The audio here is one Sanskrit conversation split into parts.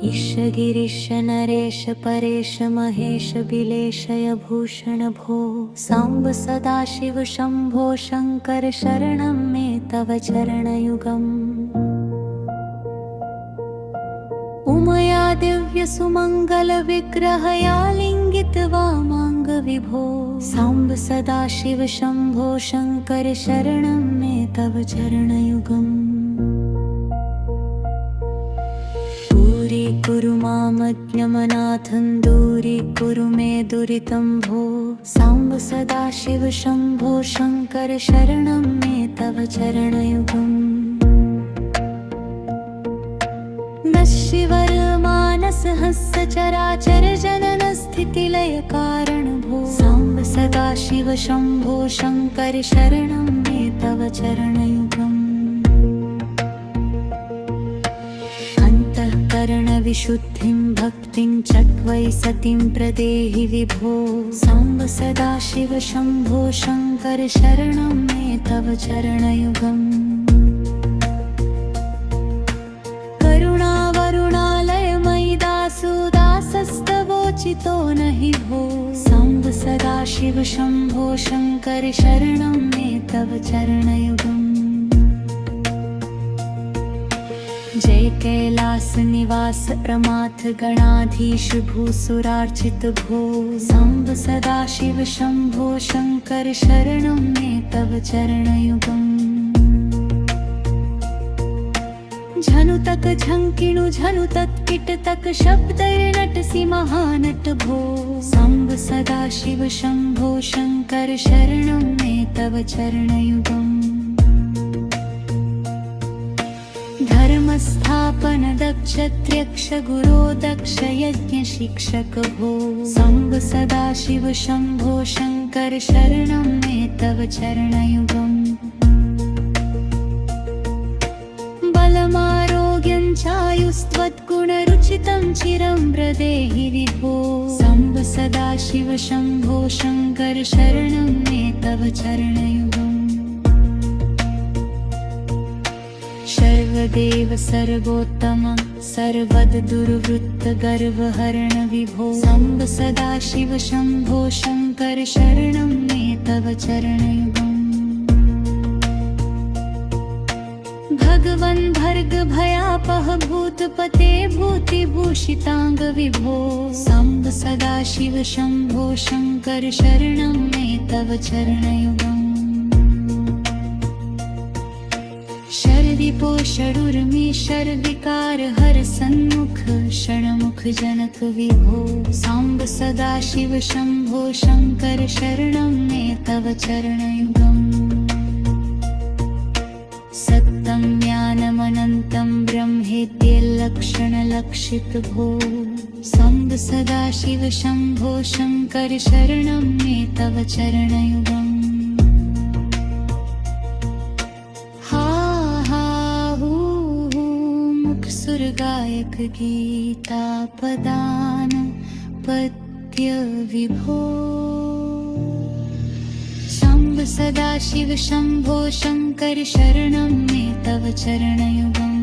ईश गिरीश नरेश परेश महेश बिलेशय भूषण भो सांब सदाशिव शंभो शंकर शरणं मे तव चरणयुगम्। उमया दिव्य सुमंगल विग्रहया लिंगित्वा मांग विभो सांब सदाशिव शंभो शंकर शरणं मे तव चरणयुगम्। दूरीकुरु मामज्ञमनाथं दूरीकुरु मे दुरितं भो सांब सदाशिव शंभो शंकर शरणं मे तव चरणयुगम्। नश्शिवर मानस हस्य चराचर जनन स्थितिलय कारण भो सांब सदाशिव शंभो शंकर शरणं मे तव चरणयुगम्। विशुद्धिं भक्तिं चक्वै सतिं प्रदेहि विभो सांब सदाशिव शंभो शंकर शरणं मे तव चरणयुगम्। करुणावरुणालय मयि दासो दासस्तवोचितो नहि भो सांब सदाशिव शंभो शंकर शरणं मे तव चरणयुगम्। जय कैलास निवास प्रमाथ गणाधीश भूसुरार्चित भो सांब सदाशिव शंभो शंकर शरणं मे तव चरणयुगम्। झनुतक झंकिणु झनुतत्किटतक शब्दैर्नटसि महानट भो सांब सदाशिव शंभो शंकर शरणं मे तव चरणयुगम्। धर्मस्थापन दक्षत्र्यक्ष गुरो दक्ष यज्ञ शिक्षक भो सांब सदाशिव शंभो शंकर शरणं मे तव चरणयुगम्। बलमारोग्यं चायुस्त्वद्गुणरुचितं चिरं व्रदेहि विभो सांब सदाशिव शंभो शंकर शरणं मे तव चरणयुगम्। सर्वदेव सर्वोत्तम सर्वद दुर्वृत्त गर्वहरण विभो सांब सदाशिव शंभो शंकर शरणं मे तव चरणयुगम्। भगवन् भर्ग भयापह भूतपते भूतिभूषितांग विभो सांब सदाशिव शंभो शंकर शरणं मे तव चरणयुगम्। शर्विपो षडुर्मि शर्विकार हर सन्मुख षण्मुख जनक विभो सांब सदाशिव शंभो शंकर शरणं मे तव चरणयुगम्। सत्तं ज्ञानमनन्तं ब्रह्मेत्यलक्षणलक्षित भो सांब सदाशिव शंभो शंकर शरणं मे तव चरणयुगम्। गायक गीता पदान पद्य विभो सांब सदाशिव शंभो शंकर शरणं मे तव चरणयुगम्।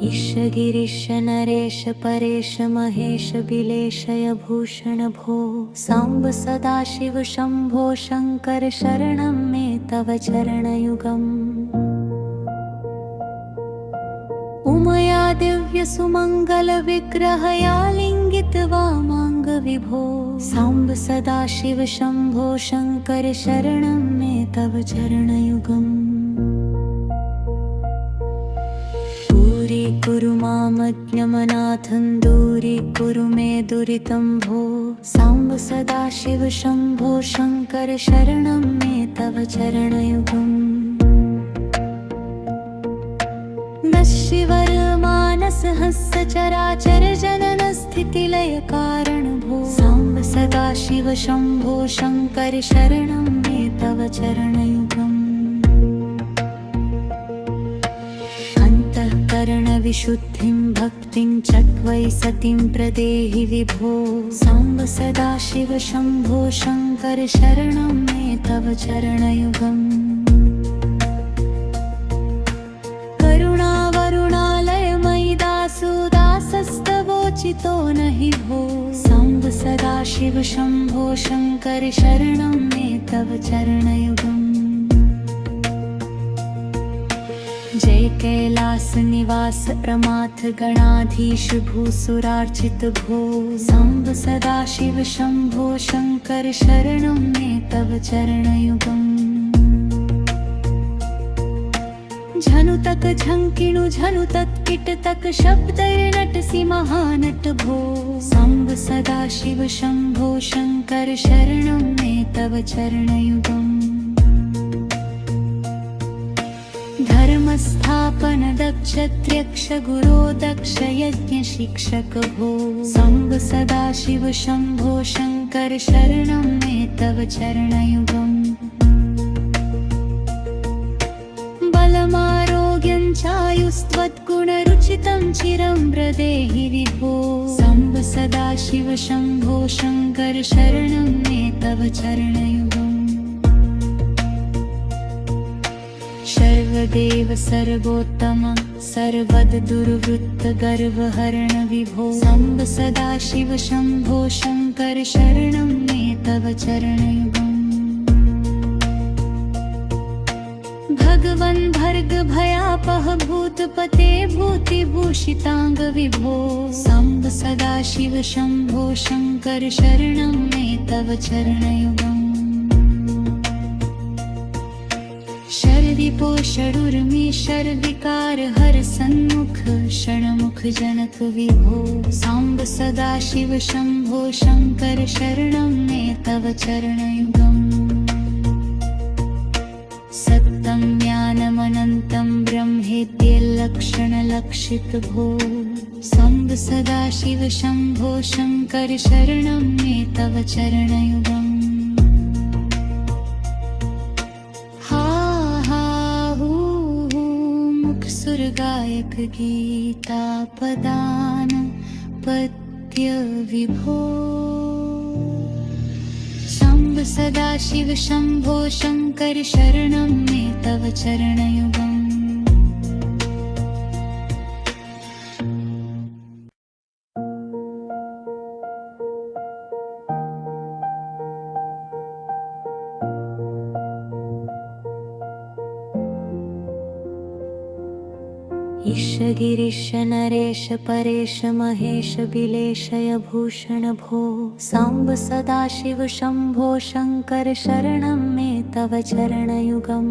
ईश गिरीश नरेश परेश महेश बिलेशय भूषण भो सांब सदाशिव शंभो शंकर शरणं मे तव चरणयुगम्। उमया दिव्य सुमंगल विग्रहया लिंगित्वा मांग विभो सांब सदाशिव शंभो शंकर शरणं मे तव चरणयुगम्। दूरीकुरु मामज्ञमनाथं दूरीकुरु मे दुरितं भो सांब सदाशिव शंभो शंकर शरणं मे तव चरणयुगम्। नश्शिवर मानस हस्य चराचर जनन स्थितिलय कारण भो सांब सदाशिव शंभो शंकर शरणं मे तव चरणयुगम्। विशुद्धिं भक्तिं चक्वै सतीं प्रदेहि विभो साम्ब सदाशिव शम्भो शङ्कर शरणं मे तव चरणयुगम् करुणावरुणालयमयि दासो दासस्तवोचितो नहि भो साम्ब सदाशिव शम्भो शङ्कर शरणं मे तव चरणयुगम् जय कैलास निवास प्रमाथ गणाधीश भूसुरार्चित भो साम्ब सदाशिव शम्भो शङ्कर शरणं मे तव चरणयुगम् झनुतक झङ्किणु झनुतत् किटतक शब्दैर्नटसि महानट भो साम्ब सदाशिव शम्भो शङ्कर शरणं मे तव चरणयुगम् धर्मस्थापन दक्षत्र्यक्ष गुरो दक्ष यज्ञ शिक्षक भो साम्ब सदाशिव शम्भो शङ्कर शरणं मे तव चरणयुगम् बलमारोग्यं चायुस्त्वद्गुणरुचितं चिरं प्रदेहि विभो साम्ब सदाशिव शम्भो शङ्कर शरणं मे तव चरणयुगम् सर्वदेव सर्वोत्तम सर्वद दुर्वृत्त गर्वहरण विभो साम्ब सदाशिव शम्भो शङ्कर शरणं मे तव चरणयुगम् भगवन् भर्ग भयापह भूतपते भूतिभूषिताङ्ग विभो साम्ब सदाशिव शम्भो शङ्कर शरणं मे तव चरणयुगम् शरदिपो षडुर्मि शर्विकार हर सन्मुख षण्मुख जनक विभो साम्ब सदाशिव शम्भो शङ्कर शरणं मे तव चरणयुगम् सत्तं ज्ञानमनन्तं ब्रह्मेत्यलक्षणलक्षित भो साम्ब सदाशिव शम्भो शङ्कर शरणं मे तव चरणयुगम् गायक गीता पदान पद्य विभो साम्ब सदाशिव शम्भो शङ्कर शरणं मे तव चरणयुगम् ईश गिरीश नरेश परेश महेश बिलेशय भूषण भो साम्ब सदाशिव शम्भो शङ्कर शरणं मे तव चरणयुगम्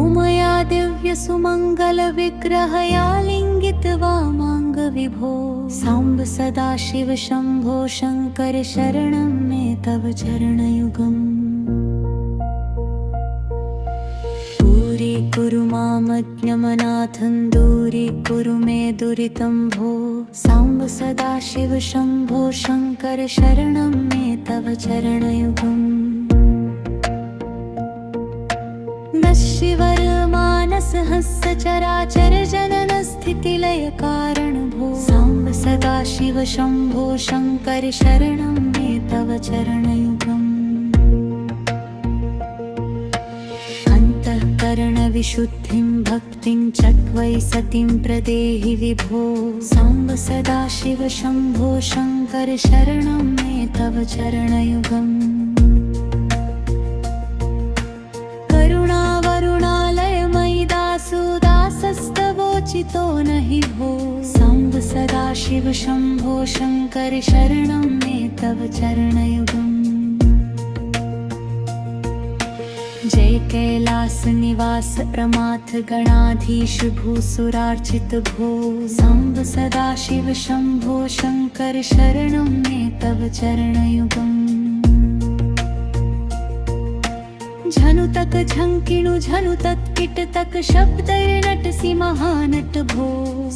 उमया दिव्य सुमङ्गल विग्रहया लिङ्गित वामाङ्ग विभो साम्ब सदाशिव शम्भो शङ्कर शरणं मे तव चरणयुगम् कुरु मामज्ञमनाथं दूरीकुरु मे दुरितं भो साम्ब सदाशिव शम्भो शङ्कर शरणं मे तव चरणयुगम् नश्यवर मानस हंस चराचर जनन स्थितिलय कारण भो साम्ब सदाशिव शम्भो शङ्कर शरणं मे तव चरणयुगम् विशुद्धिं भक्तिं चक्वै सतीं प्रदेहि विभो साम्ब सदाशिव शम्भो शङ्कर शरणं मे तव चरणयुगम् करुणावरुणालयमयि दासो दासस्तवोचितो नहि भो साम्ब सदाशिव शम्भो शङ्कर शरणं मे तव चरणयुगम् जय कैलास निवास प्रमाथ गणाधीश भूसुरार्चित भो साम्ब सदाशिव शम्भो शङ्कर शरणं मे तव चरणयुगम् झनुतक झङ्किणु झनुतत् किटतक शब्दैर्नटसि महानट भो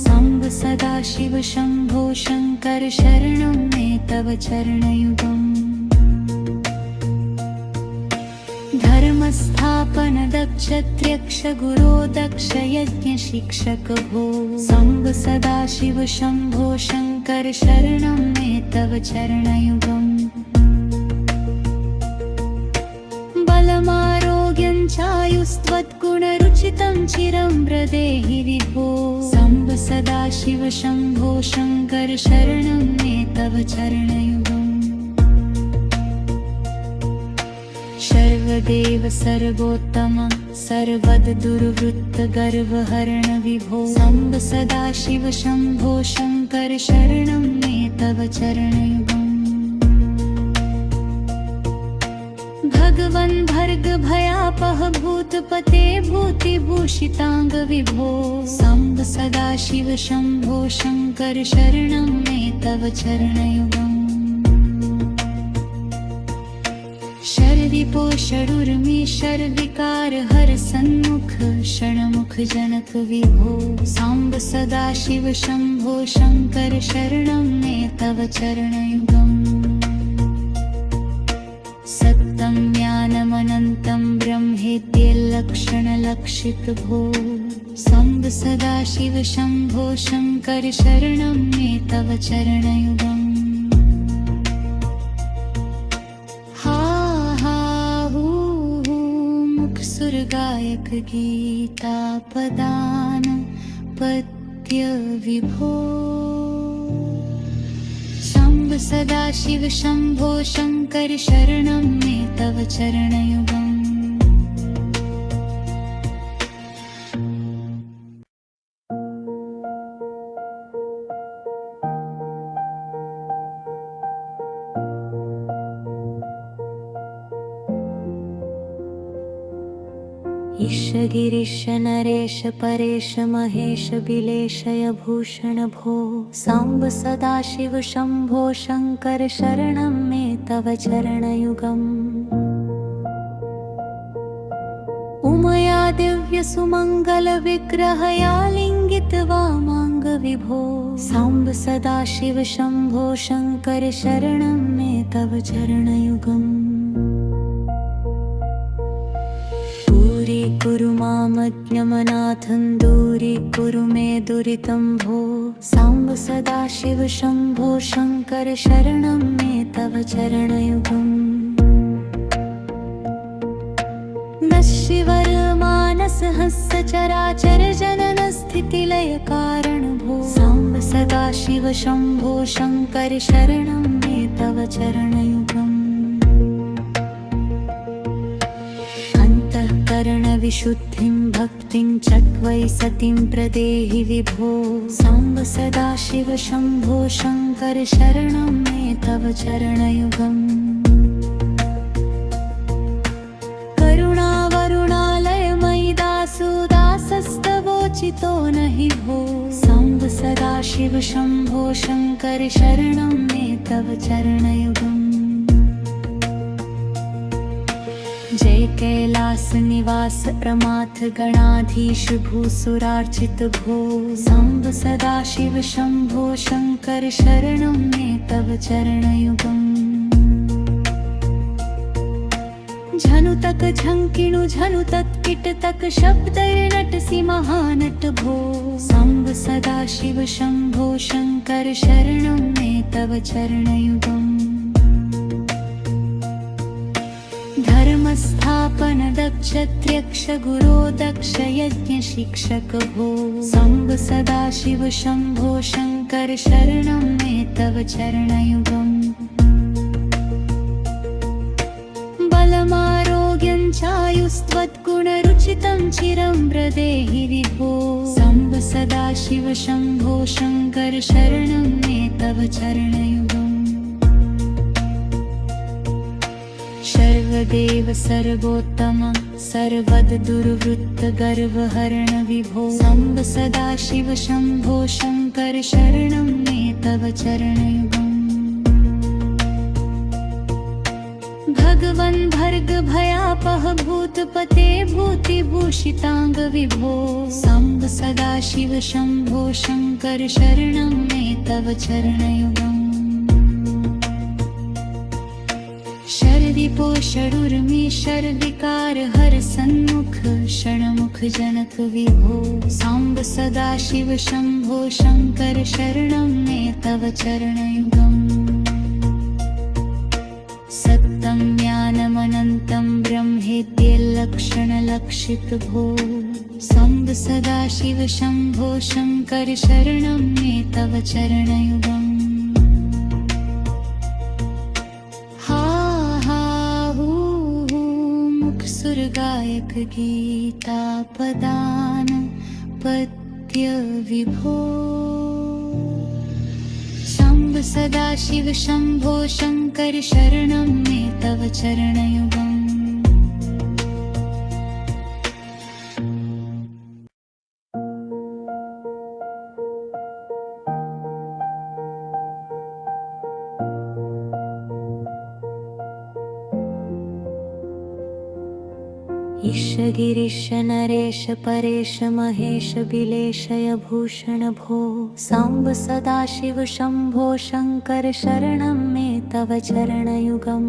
साम्ब सदाशिव शम्भो शङ्कर शरणं मे तव चरणयुगम् धर्म धर्मस्थापन दक्षत्र्यक्ष गुरो दक्ष यज्ञ शिक्षक भो सांब सदाशिव शंभो शंकर शरणं मे तव चरणयुगम् बलमारोग्यं चायुस्त्वद्गुणरुचितं चिरं व्रदेहि विभो सांब सदाशिव शंभो शंकर शरणं मे तव चरणयुगम् सर्वदेव सर्वोत्तम सर्वद दुर्वृत्त गर्वहरण विभो सांब सदाशिव शंभो शंकर शरणं मे तव चरणयुगम् भगवन् भर्ग भयापह भूतपते भूतिभूषितांग विभो सांब सदाशिव शंभो शंकर शरणं मे तव चरणयुगम् शर्विपो षडुर्मी शर्विकार हर सन्मुख षण्मुख जनक विभो सांब सदाशिव शंभो शंकर शरणं मे तव चरणयुगम् सत्तं ज्ञानमनन्तं ब्रह्मेत्यलक्षणलक्षित भो सांब सदाशिव शंभो शंकर शरणं मे तव चरणयुगम् गायक गीता पदान पद्य विभो सांब सदाशिव शंभो शंकर शरणं मे तव चरणयुगम् ईश गिरीश नरेश परेश महेश बिलेशय भूषण भो सांब सदाशिव शंभो शंकर शरणं मे तव चरणयुगम् उमया दिव्य सुमंगल विग्रहया लिंगित वामांग विभो सांब सदाशिव शंभो शंकर शरणं मे तव चरणयुगम् कुरु मामज्ञमनाथं दूरीकुरु मे दुरितं भो सांब सदाशिव शंभो शंकर शरणं मे तव चरणयुगम् नश्शिवर मानस हस्य चराचर जनन स्थितिलय कारण भो सांब सदाशिव शंभो शंकर शरणं मे तव चरणयुगम् विशुद्धिं भक्तिं चट्वै सतिं प्रदेहि विभो सांब सदाशिव शंभो शंकर शरणं मे तव चरणयुगम् करुणावरुणालयमयि दासोदासस्तवोचितो नहि भो सांब सदाशिव शंभो शंकर शरणं मे तव चरणयुगम् जय कैलास निवास प्रमाथ गणाधीश भूसुरार्चित भो सांब सदाशिव शंभो शंकर शरणं मे तव चरणयुगम् झनुतक झंकिणु झनुतक किटतक शब्दैर्नटसि महानट भो सांब सदाशिव शंभो शंकर शरणं मे तव चरणयुगम् धर्मस्थापन दक्षत्र्यक्ष गुरो दक्ष यज्ञ शिक्षक भो सांब सदाशिव शंभो शंकर शरणं मे तव चरणयुगम् बलमारोग्यं चायुस्त्वद्गुणरुचितं चिरं व्रदेहि विभो सांब सदाशिव शंभो शंकर शरणं मे तव चरणयुगम् सर्वदेव सर्वोत्तम सर्वद दुर्वृत्त गर्वहरण विभो सांब सदाशिव शंभो शंकर शरणं मे तव चरणयुगम् भगवन् भर्ग भयापह भूतपते भूतिभूषितांग विभो सांब सदाशिव शंभो शंकर शरणं मे तव चरणयुगम् शर्विप रिपो षडुर्मी षड्विकार हर सन्मुख षण्मुख जनक विभो साम्ब सदाशिव शम्भो शङ्कर शरणं मे तव चरणयुगम् सत्तं ज्ञानमनन्तं ब्रह्मेत्यलक्षणलक्षितभो साम्ब सदाशिव शम्भो शङ्कर शरणं मे तव चरणयुगम् गायक गीता पदान पद्य विभो शम्भ सदाशिव शम्भो शङ्कर शरणं मे तव चरणयुगम् ईश गिरीश नरेश परेश महेश बिलेशय भूषण भो साम्ब सदाशिव शम्भो शङ्कर शरणं मे तव चरणयुगम्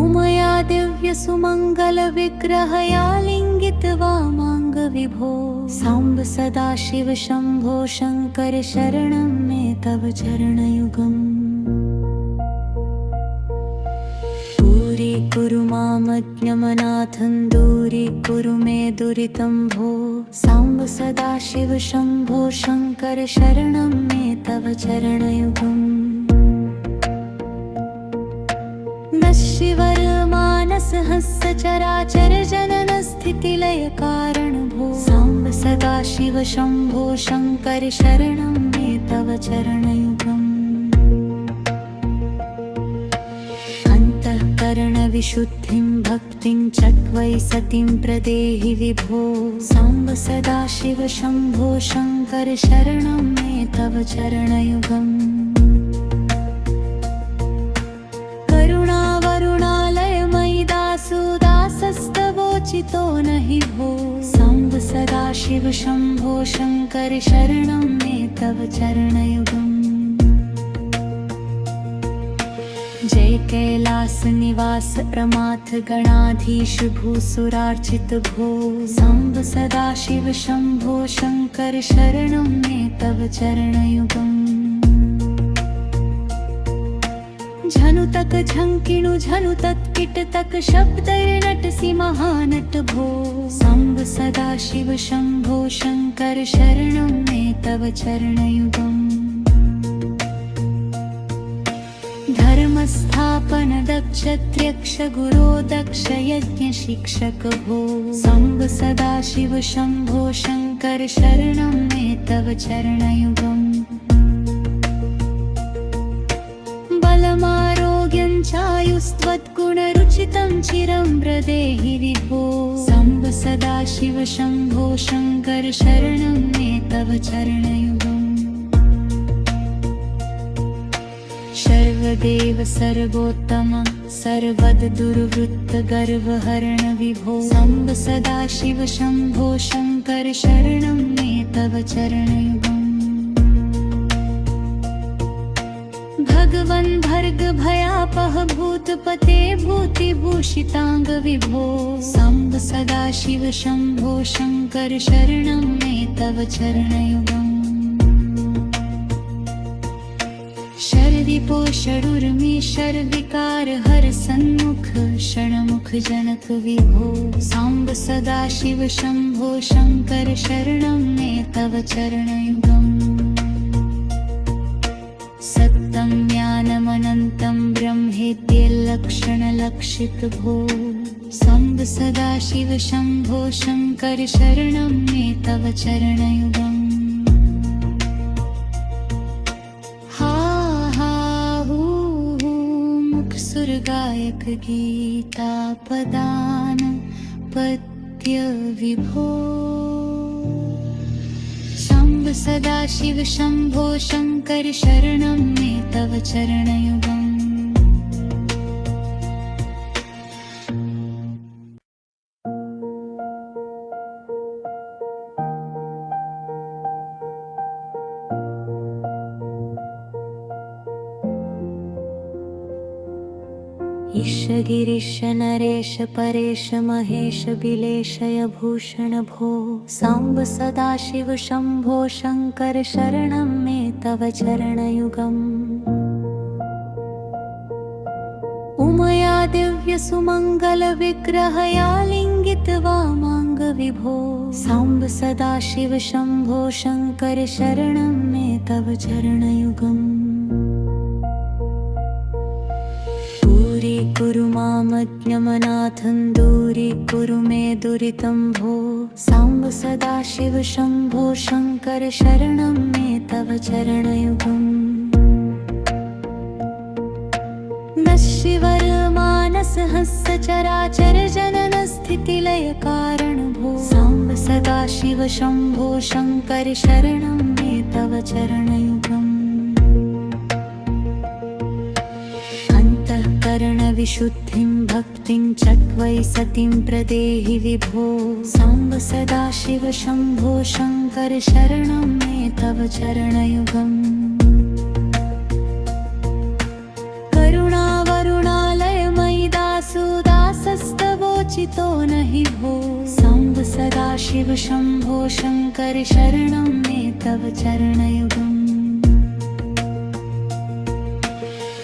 उमया दिव्य सुमङ्गल विग्रहया लिङ्गित वामाङ्ग विभो साम्ब सदाशिव शम्भो शङ्कर शरणं मे तव चरणयुगम् कुरु मामज्ञमनाथं दूरीकुरु मे दुरितं भो साम्ब सदाशिव शम्भो शङ्कर शरणं मे तव चरणयुगम् नश्शिवर मानस हस्य चराचर जनन स्थितिलय कारण भो साम्ब सदाशिव शम्भो शङ्कर शरणं मे तव चरणयुगम् विशुद्धिं भक्तिं चट्वै सतिं प्रदेहि विभो साम्ब सदाशिव शम्भो शङ्कर शरणं मे तव चरणयुगम् करुणावरुणालय मयि दासो दासस्तवोचितो नहि भो साम्ब सदाशिव शम्भो शङ्कर शरणं मे तव चरणयुगम् जय कैलास निवास प्रमाथ गणाधीश भूसुरार्चित भो साम्ब सदाशिव शम्भो शङ्कर शरणं मे तव चरणयुगम् झनुतक झङ्किणु झनुतत् किटतक शब्दैर्नटसि महानट भो साम्ब सदाशिव शम्भो शङ्कर शरणं मे तव चरणयुगम् धर्मस्थापन दक्षत्र्यक्ष गुरो दक्ष यज्ञ शिक्षक भो साम्ब सदाशिव शम्भो शङ्कर शरणं मे तव चरणयुगम् बलमारोग्यं चायुस्त्वद्गुणरुचितं चिरं प्रदेहि विभो साम्ब सदाशिव शम्भो शङ्कर शरणं मे तव चरणयुगम् सर्वदेव सर्वोत्तम सर्वद दुर्वृत्त गर्वहरण विभो साम्ब सदाशिव शम्भो शङ्कर शरणं मे तव चरणयुगम् भगवन् भर्ग भयापह भूतपते भूतिभूषिताङ्ग विभो साम्ब सदाशिव शम्भो शङ्कर शरणं मे तव चरणयुगम् रिपो षडुर्मी षड्विकार हर सन्मुख षण्मुख जनक विभो साम्ब सदाशिव शम्भो शङ्कर शरणं मे तव चरणयुगम् सत्तं ज्ञानमनन्तं ब्रह्मेत्यलक्षणलक्षितभो साम्ब सदाशिव शम्भो शङ्कर शरणं मे तव चरणयुगम् गायक गीता पदान पद्य विभो शम्भ सदाशिव शम्भो शङ्कर शरणं मे तव चरणयुगम् ईश गिरीश नरेश परेश महेश बिलेशय भूषण भो साम्ब सदाशिव शम्भो शङ्कर शरणं मे तव चरणयुगम् उमया दिव्य सुमङ्गल विग्रहया लिङ्गित्वा माङ्ग विभो साम्ब सदाशिव शम्भो शङ्कर शरणं मे तव चरणयुगम् दूरीकुरु मामज्ञमनाथं दूरीकुरु मे दुरितं भो साम्ब सदाशिव शम्भो शङ्कर शरणं मे तव चरणयुगम् नश्शिवर मानस हंस चराचर जनन स्थितिलय कारण भो साम्ब सदाशिव शम्भो शङ्कर शरणं मे तव चरणयुगम् अंतःकरण विशुद्धिं भक्तिं चक्वै सतिं प्रदेहि विभो साम्ब सदाशिव शम्भो शङ्कर शरणं मे तव चरणयुगम् दासस्तवोचितो नहि भो साम्ब सदाशिव शम्भो शङ्कर शरणं मे तव चरणयुगम्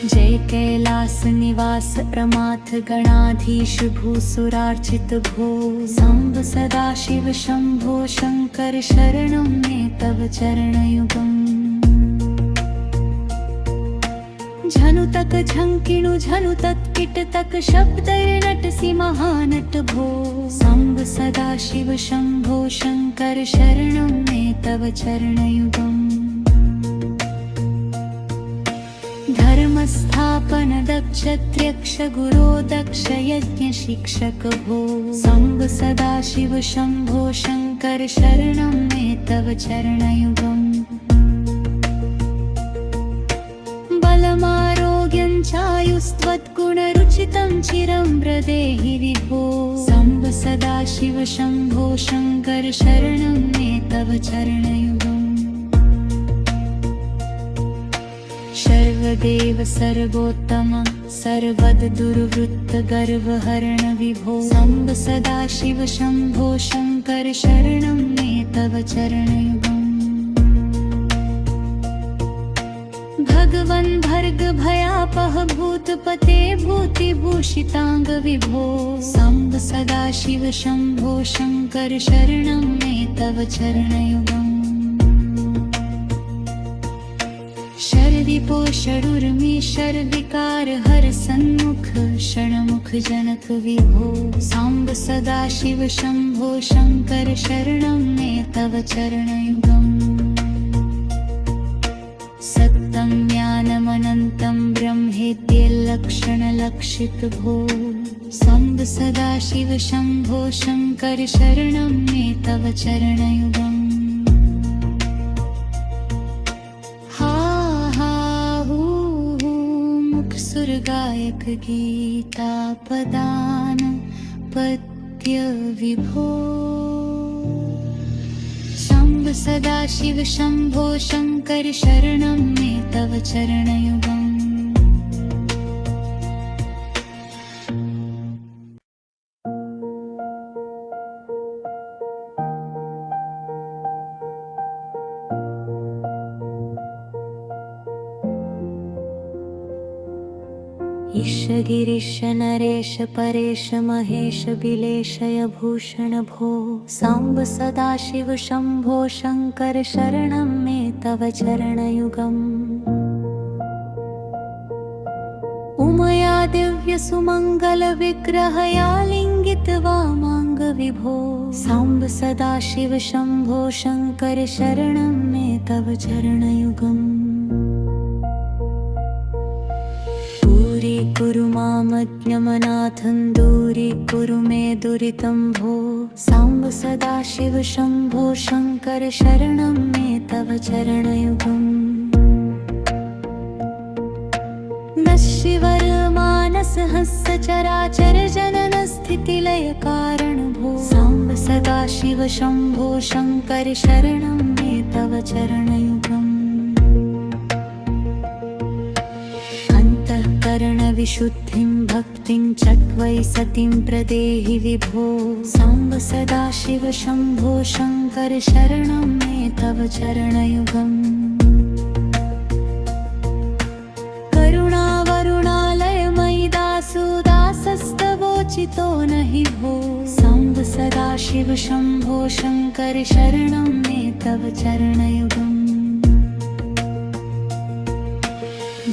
जय कैलास निवास प्रमाथ गणाधीश भूसुरार्चित भो साम्ब सदाशिव शम्भो शङ्कर शरणं मे तव चरणयुगम् झनुतक झंकिणु झनुतत् किटतक शब्दैर्नटसि महानट भो साम्ब सदाशिव शम्भो शङ्कर शरणं मे तव चरणयुगम् धर्मस्थापन दक्षत्र्यक्ष गुरो दक्ष यज्ञ शिक्षक भो साम्ब सदाशिव शम्भो शङ्कर शरणं मे तव चरणयुगम् बलमारोग्यं चायुस्त्वद्गुणरुचितं चिरं व्रदेहि विभो साम्ब सदाशिव शम्भो शङ्कर शरणं मे तव चरणयुगम् सर्वदेव सर्वोत्तम सर्वद दुर्वृत्त गर्वहरण विभो साम्ब सदाशिव शम्भो शङ्कर शरणं मे तव चरणयुगम् भगवन् भर्ग भयापह भूतपते भूतिभूषिताङ्ग विभो साम्ब सदाशिव शम्भो शङ्कर शरणं मे तव चरणयुगम् शर्विपो षडुर्मि शर्विकार हर सन्मुख षण्मुख जनक विभो साम्ब सदाशिव शम्भो शङ्कर शरणं मे तव चरणयुगम् सत्तं ज्ञानमनन्तं ब्रह्मेत्यलक्षणलक्षित भो साम्ब सदाशिव शम्भो शङ्कर शरणं मे तव चरणयुगम् गायक गीता पदान पद्य विभो साम्ब सदाशिव शम्भो शङ्कर शरणं मे तव चरणयुगम् ईश गिरीश नरेश परेश महेश बिलेशय भूषण भो साम्ब सदाशिव शम्भो शङ्कर शरणं मे तव चरणयुगम् उमया दिव्य सुमङ्गल विग्रहया लिङ्गित्वा माङ्ग विभो साम्ब सदाशिव शम्भो शङ्कर शरणं मे तव चरणयुगम् दूरीकुरु मामज्ञमनाथं दूरीकुरु मे दुरितं भो साम्ब सदाशिव शम्भो शङ्कर शरणं मे तव चरणयुगम् नश्शिवर मानस हंस चराचर जनन स्थितिलय कारण भो साम्ब सदाशिव शम्भो शङ्कर शरणं मे तव चरणयुगम् विशुद्धिं भक्ति भक्तिं च त्वयि सतीं प्रदेहि विभो साम्ब सदाशिव शम्भो शङ्कर शरणं मे तव चरणयुगम् करुणावरुणालयमयि दासोदासस्तवोचितो नहि भो साम्ब सदाशिव शम्भो शङ्कर शरणं मे तव चरणयुगम्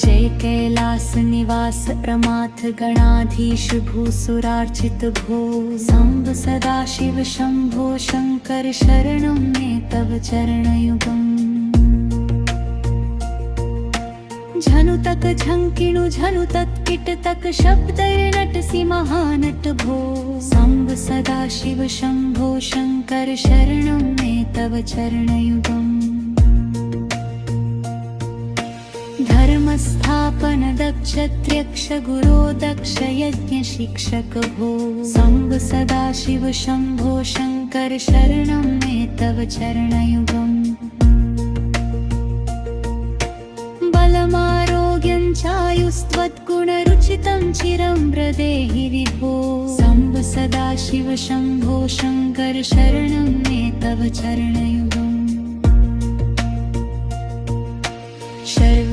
जय कैलास निवास प्रमाथ गणाधीश भूसुरार्चित भो साम्ब सदाशिव शम्भो शङ्कर शरणं मे तव चरणयुगम् झनुतक झङ्किणु झनुतत् किटतक शब्दैर्नटसि महानट भो साम्ब सदाशिव शम्भो शङ्कर शरणं मे तव चरणयुगम् धर्मस्थापन दक्षत्र्यक्ष गुरो दक्ष यज्ञ शिक्षक भो साम्ब सदाशिव शम्भो शङ्कर शरणं मे तव चरणयुगम् बलमारोग्यं चायुस्त्वद्गुणरुचितं चिरं प्रदेहि विभो साम्ब सदाशिव शम्भो शङ्कर शरणं मे तव चरणयुगम्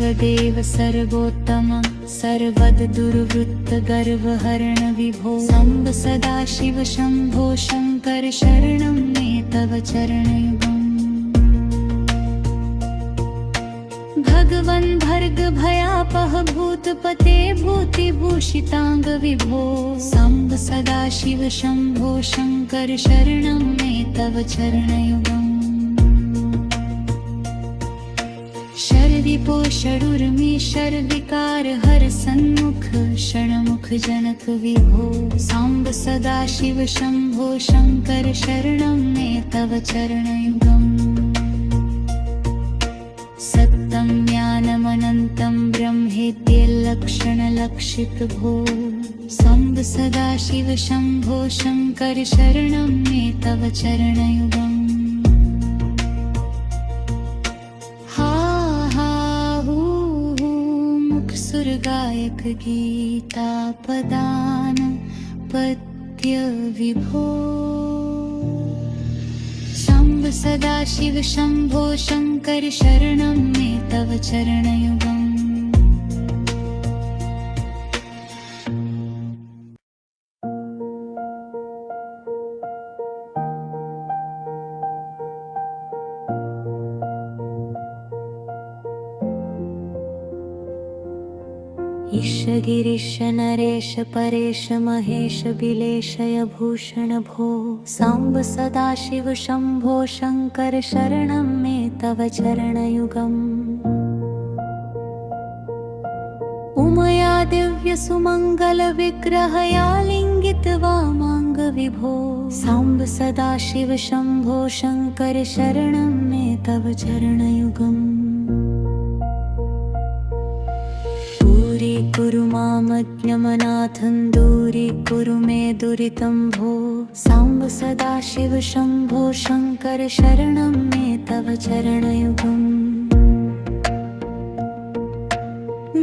सर्वदेव सर्वोत्तम सर्वद दुर्वृत्त गर्वहरण विभो साम्ब सदाशिव शम्भो शङ्कर शरणं मे तव चरणयुगम् भगवन् भर्ग भयापह भूतपते भूतिभूषिताङ्ग विभो साम्ब सदाशिव शम्भो शङ्कर शरणं मे तव चरणयुगम् शरदिपो षडुर्मि शर्विकार हर सन्मुख षण्मुख जनक विभो साम्ब सदाशिव शम्भो शङ्कर शरणं मे तव चरणयुगम् सत्तं ज्ञानमनन्तं ब्रह्मेत्यलक्षणलक्षित भो साम्ब सदाशिव शम्भो शङ्कर शरणं मे तव चरणयुगम् गायक गीता पदान पद्य विभो साम्ब सदाशिव शम्भो शङ्कर शरणं मे तव चरणयुगम् ईश गिरीश नरेश परेश महेश बिलेशय भूषण भो साम्ब सदाशिव शम्भो शङ्कर शरणं मे तव चरणयुगम् उमया दिव्य सुमङ्गल विग्रहया लिङ्गित वामाङ्ग विभो साम्ब सदाशिव शम्भो शङ्कर शरणं मे तव चरणयुगम् कुरु मामज्ञमनाथं दूरीकुरु मे दुरितं भो साम्ब सदाशिव शम्भो शङ्कर शरणं मे तव चरणयुगम्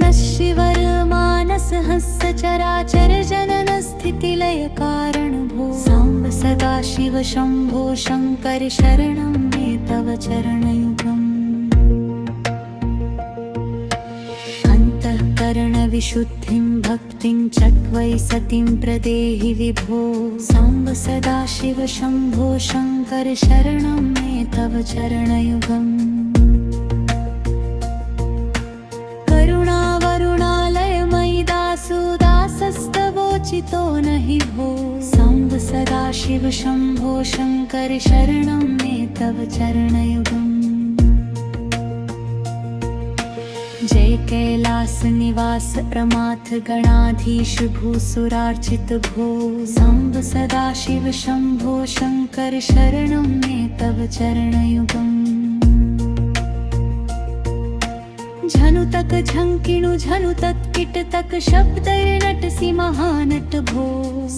नश्शिवर मानस हंस चराचर जनन स्थितिलय कारण भो साम्ब सदाशिव शम्भो शङ्कर शरणं मे तव चरणयुगम् विशुद्धिं भक्तिं च त्वयि सतीं प्रदेहि विभो साम्ब सदाशिव शम्भो शङ्कर शरणं मे तव चरणयुगम् करुणावरुणालयमयि दासोदासस्तवोचितो नहि भो साम्ब सदाशिव शम्भो शङ्कर शरणं मे तव चरणयुगम् जय कैलास निवास प्रमाथ गणाधीश भूसुरार्चित भो साम्ब सदाशिव शम्भो शङ्कर शरणं मे तव चरणयुगम् झनुतक झङ्किणु झनुतत् किटतक शब्दैर्नटसि महानट भो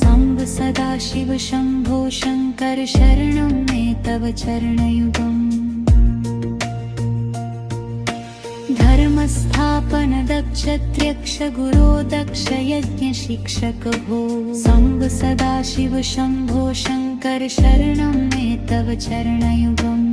साम्ब सदाशिव शम्भो शङ्कर शरणं मे तव चरणयुगम् धर्म धर्मस्थापन दक्षत्र्यक्ष गुरो दक्ष यज्ञ शिक्षक भो सांब सदाशिव शंभो शंकर शरणं मे तव चरणयुगम्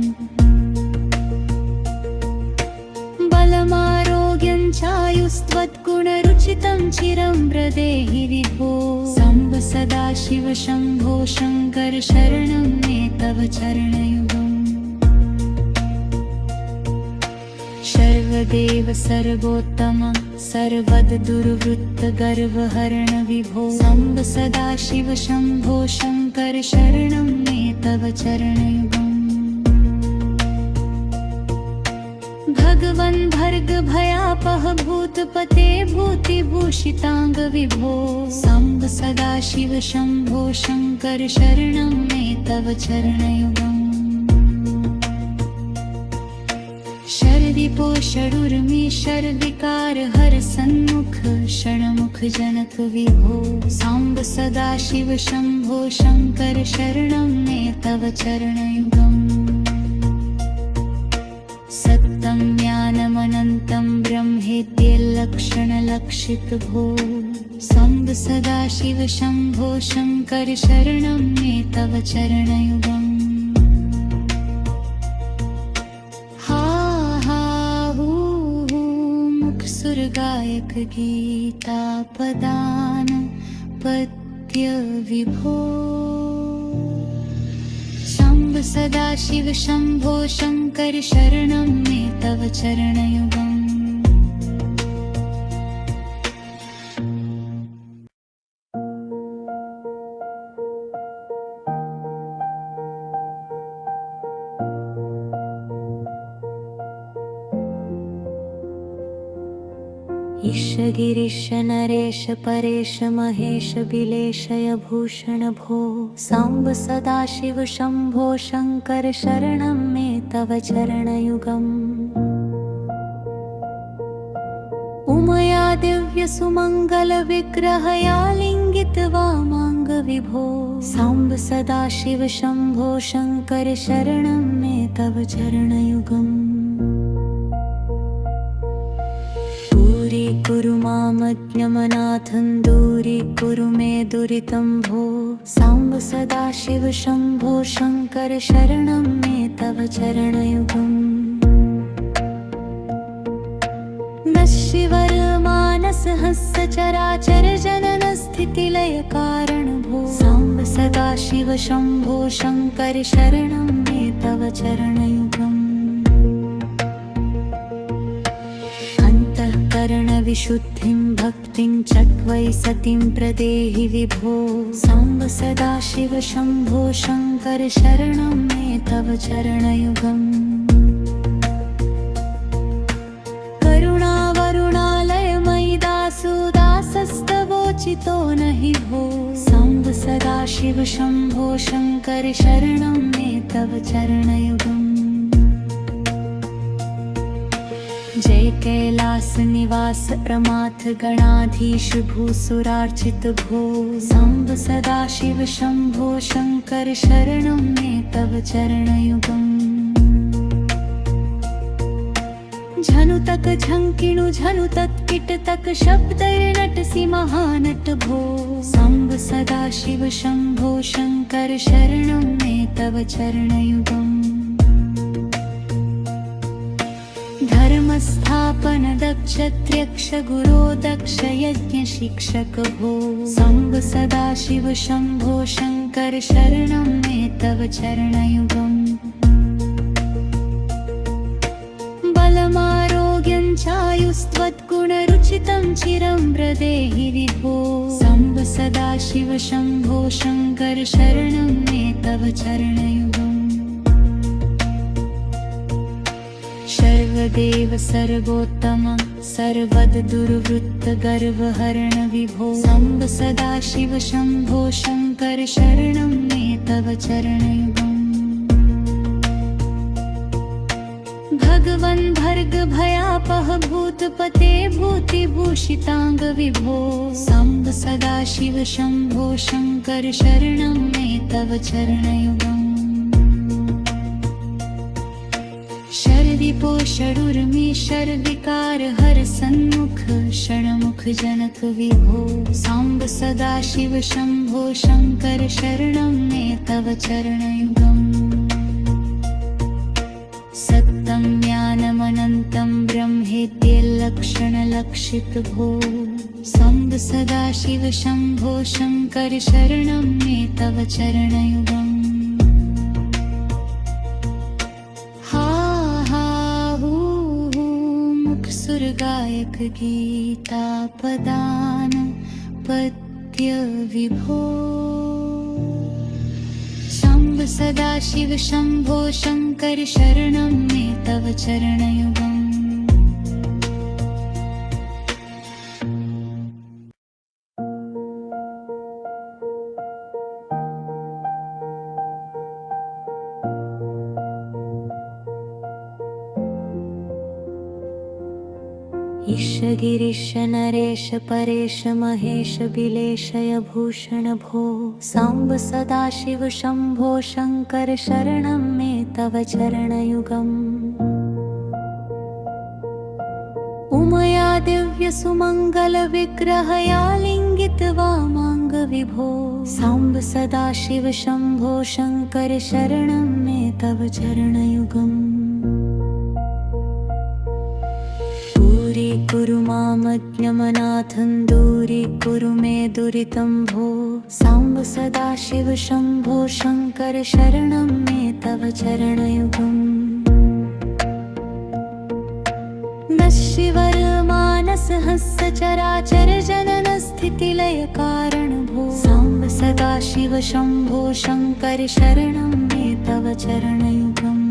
बलमारोग्यं चायुस्त्वद्गुणरुचितं चिरं व्रदेहि विभो सांब सदाशिव शंभो शंकर शरणं मे तव चरणयुगम् सर्वदेव सर्वोत्तम सर्वद दुर्वृत्त गर्वहरण विभो सांब सदाशिव शंभो शंकर शरणं मे तव चरणयुगम् भगवन् भर्ग भयापह भूतपते भूतिभूषितांग विभो सांब सदाशिव शंभो शंकर शरणं मे तव चरणयुगम् शरदिपो षडुर्मि शर्विकार हर सन्मुख षण्मुख जनक विभो सांब सदाशिव शंभो शंकर शरणं मे तव चरणयुगम् सत्तं ज्ञानमनन्तं ब्रह्मेत्यलक्षणलक्षित भो सांब सदाशिव शंभो शंकर शरणं मे तव चरणयुगम् गायक गीता पदान पद्य विभो सांब सदाशिव शंभो शंकर शरणं मे तव चरणयुगम् ईश गिरीश नरेश परेश महेश बिलेशय भूषण भो सांब सदाशिव शंभो शंकर शरणं मे तव चरणयुगम् उमया दिव्य सुमंगल विग्रहया लिंगित वामांग विभो सांब सदाशिव शंभो शंकर शरणं मे तव चरणयुगम् कुरु मामज्ञमनाथं दूरीकुरु मे दुरितं भो सांब सदाशिव शंभो शंकर शरणं मे तव चरणयुगम् नश्शिवर मानस हस्य चराचर जनन स्थितिलय कारण भो सांब सदाशिव शंभो शंकर शरणं मे तव चरणयुगम् विशुद्धिं भक्तिं चट्वै सतिं प्रदेहि विभो सांब सदाशिव शंभो शंकर शरणं मे तव चरणयुगम् करुणावरुणालयमयि दासोदासस्तवोचितो नहि भो सांब सदाशिव शंभो शंकर शरणं मे तव चरणयुगम् जय कैलास निवास प्रमाथ गणाधीश भूसुरार्चित भो सांब सदाशिव शंभो शंकर शरणं मे तव चरणयुगम् झनुतक झंकिणु झनुतत्किटतक शब्दैर्नटसि महानट भो सांब सदाशिव शंभो शंकर शरणं मे तव चरणयुगम् धर्मस्थापन दक्षत्र्यक्ष गुरो दक्ष यज्ञ शिक्षक भो सांब सदाशिव शंभो शंकर शरणं मे तव चरणयुगम् बलमारोग्यं चायुस्त्वद्गुणरुचितं चिरं व्रदेहि विभो सांब सदाशिव शंभो शंकर शरणं मे तव चरणयुगम् सर्वदेव सर्वोत्तम सर्वद दुर्वृत्त गर्वहरण विभो सांब सदाशिव शंभो शंकर शरणं मे तव चरणयुगम् भगवन् भर्ग भयापह भूतपते भूतिभूषितांग विभो सांब सदाशिव शंभो शंकर शरणं मे तव चरणयुगम् शरदिप रिपो षडुर्मी षड्विकार हर सन्मुख षण्मुख जनक विभो साम्ब सदाशिव शम्भो शङ्कर शरणं मे तव चरणयुगम् सत्तं ज्ञानमनन्तं ब्रह्मेत्यलक्षणलक्षितभो साम्ब सदाशिव शम्भो शङ्कर शरणं मे तव चरणयुगम् गायक गीता पदान पद्य विभो शम्भ सदाशिव शम्भो शङ्कर शरणं मे तव चरणयुगम् ईश गिरीश नरेश परेश महेश बिलेशय भूषण भो साम्ब सदाशिव शम्भो शङ्कर शरणं मे तव चरणयुगम् उमया दिव्य सुमङ्गल विग्रहया लिङ्गित वामाङ्ग विभो साम्ब सदाशिव शम्भो शङ्कर शरणं मे तव चरणयुगम् कुरु मामज्ञमनाथं दूरीकुरु मे दुरितं भो साम्ब सदाशिव शम्भो शङ्कर शरणं मे तव चरणयुगम् नश्शिवर मानस हस्य चराचर जनन स्थितिलय कारण भो साम्ब सदाशिव शम्भो शङ्कर शरणं मे तव चरणयुगम्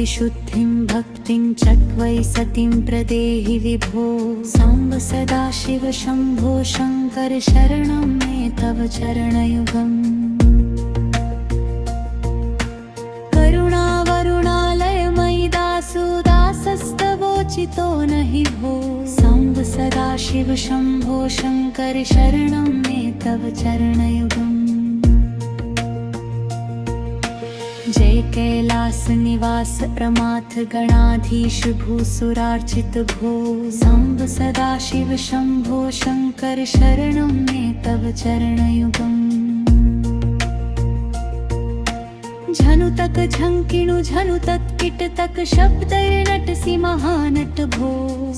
विशुद्धिं भक्तिं चट्वै सतिं प्रदेहि विभो साम्ब सदाशिव शम्भो शङ्कर शरणं मे तव चरणयुगम् करुणावरुणालय मयि दासो दासस्तवोचितो नहि भो साम्ब सदाशिव शम्भो शङ्कर शरणं मे तव चरणयुगम् जय कैलास निवास प्रमाथ गणाधीश भूसुरार्चित भो साम्ब सदाशिव शम्भो शङ्कर शरणं मे तव चरणयुगम् झनुतक झङ्किणु झनुतक कीटतक शब्दैर्नटसि महानट भो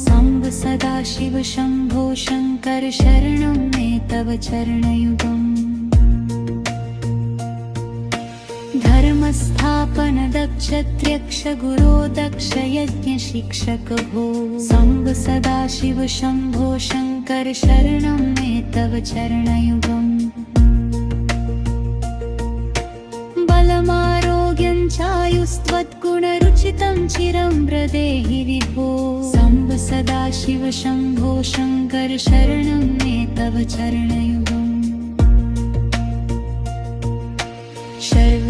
साम्ब सदाशिव शम्भो शङ्कर शरणं मे तव चरणयुगम् धर्मस्थापन दक्षत्र्यक्ष गुरो दक्ष यज्ञ शिक्षक भो साम्ब सदाशिव शम्भो शङ्कर शरणं मे तव चरणयुगम् बलमारोग्यं चायुस्त्वद्गुणरुचितं चिरं प्रदेहि विभो साम्ब सदाशिव शम्भो शङ्कर शरणं मे तव चरणयुगम्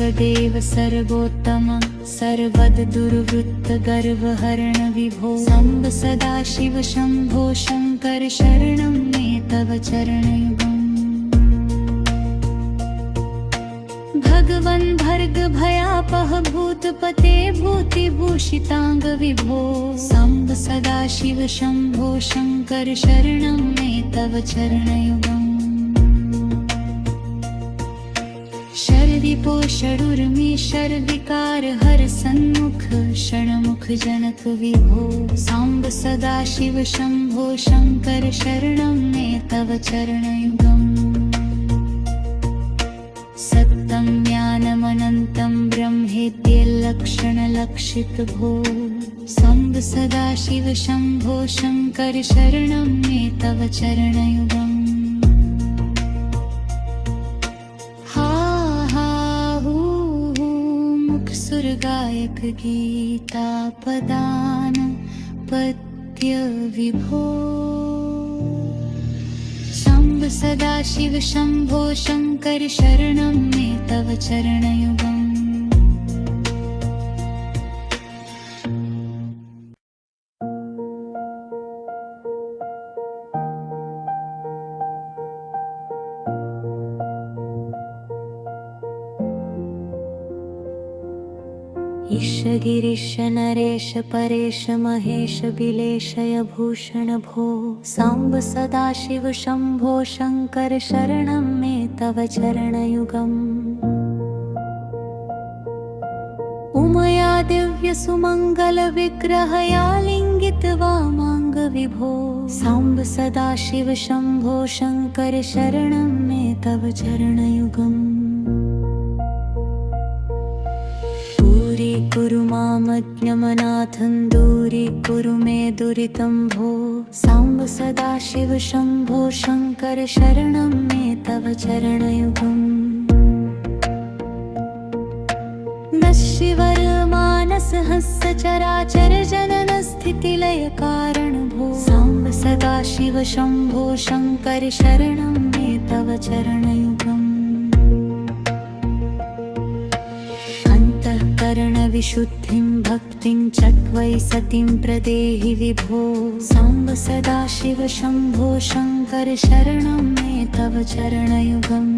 सर्वदेव सर्वोत्तम सर्वद दुर्वृत्त गर्वहरण विभो साम्ब सदाशिव शम्भो शङ्कर शरणं मे तव चरणयुगम् भगवन् भर्ग भयापह भूतपते भूतिभूषिताङ्ग विभो साम्ब सदाशिव शम्भो शङ्कर शरणं मे तव चरणयुगम् रिपो षडुर्मी षड्विकार हर सन्मुख षण्मुख जनक विभो साम्ब सदाशिव शम्भो शङ्कर शरणं मे तव चरणयुगम् सत्तं ज्ञानमनन्तं ब्रह्मेत्यलक्षणलक्षितभो साम्ब सदाशिव शम्भो शङ्कर शरणं मे तव चरणयुगम् गायक गीता पदान पद्य विभो शम्भ सदाशिव शम्भो शङ्कर शरणं मे तव चरणयुगम् ईश गिरीश नरेश परेश महेश बिलेशय भूषण भो साम्ब सदाशिव शम्भो शङ्कर शरणं मे तव चरणयुगम् उमया दिव्य सुमङ्गल विग्रहया लिङ्गित्वा माङ्ग विभो साम्ब सदाशिव शम्भो शङ्कर शरणं मे तव चरणयुगम् दूरीकुरु मामज्ञमनाथं दूरीकुरु मे दुरितं भो साम्ब सदाशिव शम्भो शङ्कर शरणं मे तव चरणयुगम् नश्शिवर मानस हंस चराचर जनन स्थितिलय कारण भो साम्ब सदाशिव शम्भो शङ्कर शरणं मे तव चरणयुगम् अंतःकरण विशुद्धिं भक्तिं चक्वै सतिं प्रदेहि विभो साम्ब सदाशिव शम्भो शङ्कर शरणं मे तव चरणयुगम्